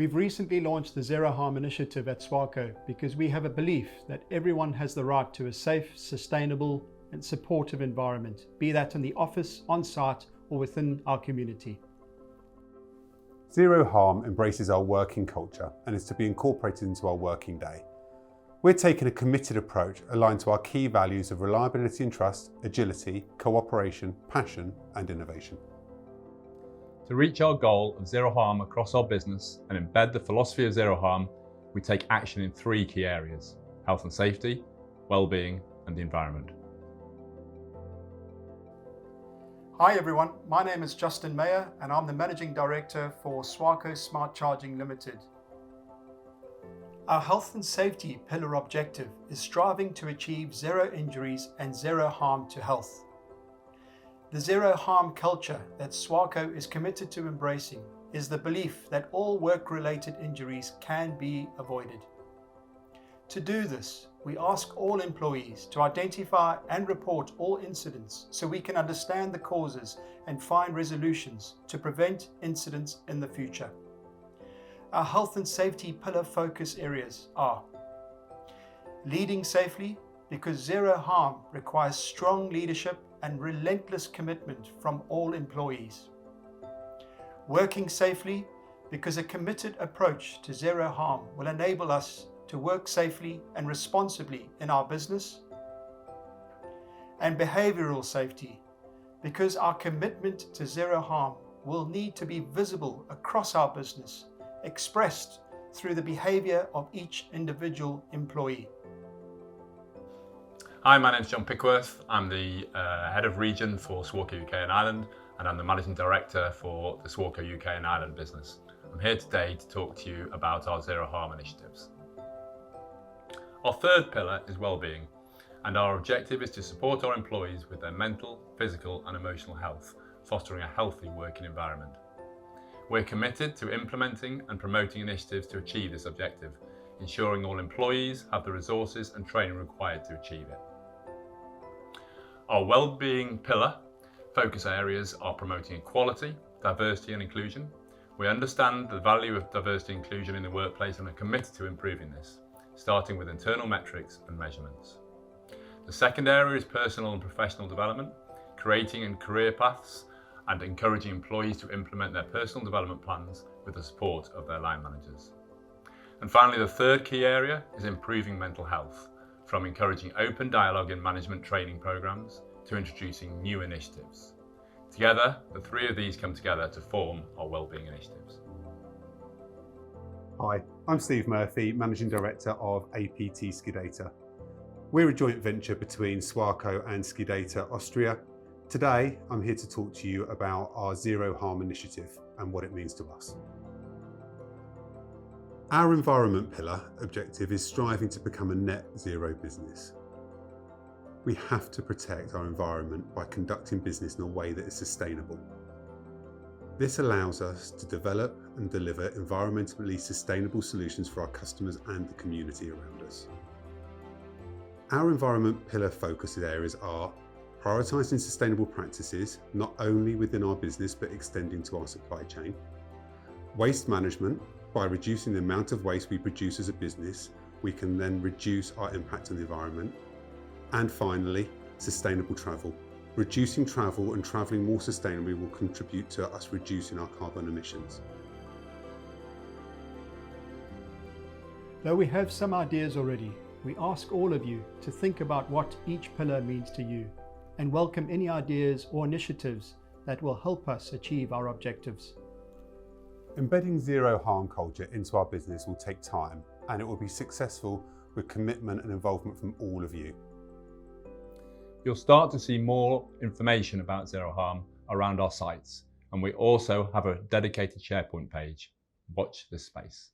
We've recently launched the Zero Harm initiative at SWARCO because we have a belief that everyone has the right to a safe, sustainable and supportive environment, be that in the office, on site or within our community. Zero Harm embraces our working culture and is to be incorporated into our working day. We're taking a committed approach aligned to our key values of reliability and trust, agility, cooperation, passion and innovation. To reach our goal of zero harm across our business and embed the philosophy of zero harm, we take action in three key areas: health and safety, well-being and the environment. Hi everyone, my name is Justin Mayer and I'm the Managing Director for SWARCO Smart Charging Limited. Our health and safety pillar objective is striving to achieve zero injuries and zero harm to health. The zero harm culture that SWARCO is committed to embracing is the belief that all work-related injuries can be avoided. To do this, we ask all employees to identify and report all incidents so we can understand the causes and find resolutions to prevent incidents in the future. Our health and safety pillar focus areas are leading safely, because zero harm requires strong leadership and relentless commitment from all employees. Working safely, because a committed approach to zero harm will enable us to work safely and responsibly in our business. And behavioral safety, because our commitment to zero harm will need to be visible across our business, expressed through the behavior of each individual employee. Hi, my name's John Pickworth. I'm the Head of Region for SWARCO UK and Ireland, and I'm the Managing Director for the SWARCO UK and Ireland business. I'm here today to talk to you about our Zero Harm initiatives. Our third pillar is well-being, and our objective is to support our employees with their mental, physical and emotional health, fostering a healthy working environment. We're committed to implementing and promoting initiatives to achieve this objective, ensuring all employees have the resources and training required to achieve it. Our well-being pillar focus areas are promoting equality, diversity and inclusion. We understand the value of diversity and inclusion in the workplace and are committed to improving this, starting with internal metrics and measurements. The second area is personal and professional development, creating and career paths and encouraging employees to implement their personal development plans with the support of their line managers. And finally, the third key area is improving mental health, from encouraging open dialogue in management training programs to introducing new initiatives. Together, the three of these come together to form our wellbeing initiatives. Hi, I'm Steve Murphy, Managing Director of APT Skidata. We're a joint venture between SWARCO and Skidata Austria. Today, I'm here to talk to you about our Zero Harm initiative and what it means to us. Our environment pillar objective is striving to become a net zero business. We have to protect our environment by conducting business in a way that is sustainable. This allows us to develop and deliver environmentally sustainable solutions for our customers and the community around us. Our environment pillar focus areas are prioritising sustainable practices, not only within our business but extending to our supply chain. Waste management. By reducing the amount of waste we produce as a business, we can then reduce our impact on the environment. And finally, sustainable travel. Reducing travel and travelling more sustainably will contribute to us reducing our carbon emissions. Though we have some ideas already, we ask all of you to think about what each pillar means to you and welcome any ideas or initiatives that will help us achieve our objectives. Embedding zero harm culture into our business will take time, and it will be successful with commitment and involvement from all of you. You'll start to see more information about zero harm around our sites, and we also have a dedicated SharePoint page. Watch this space.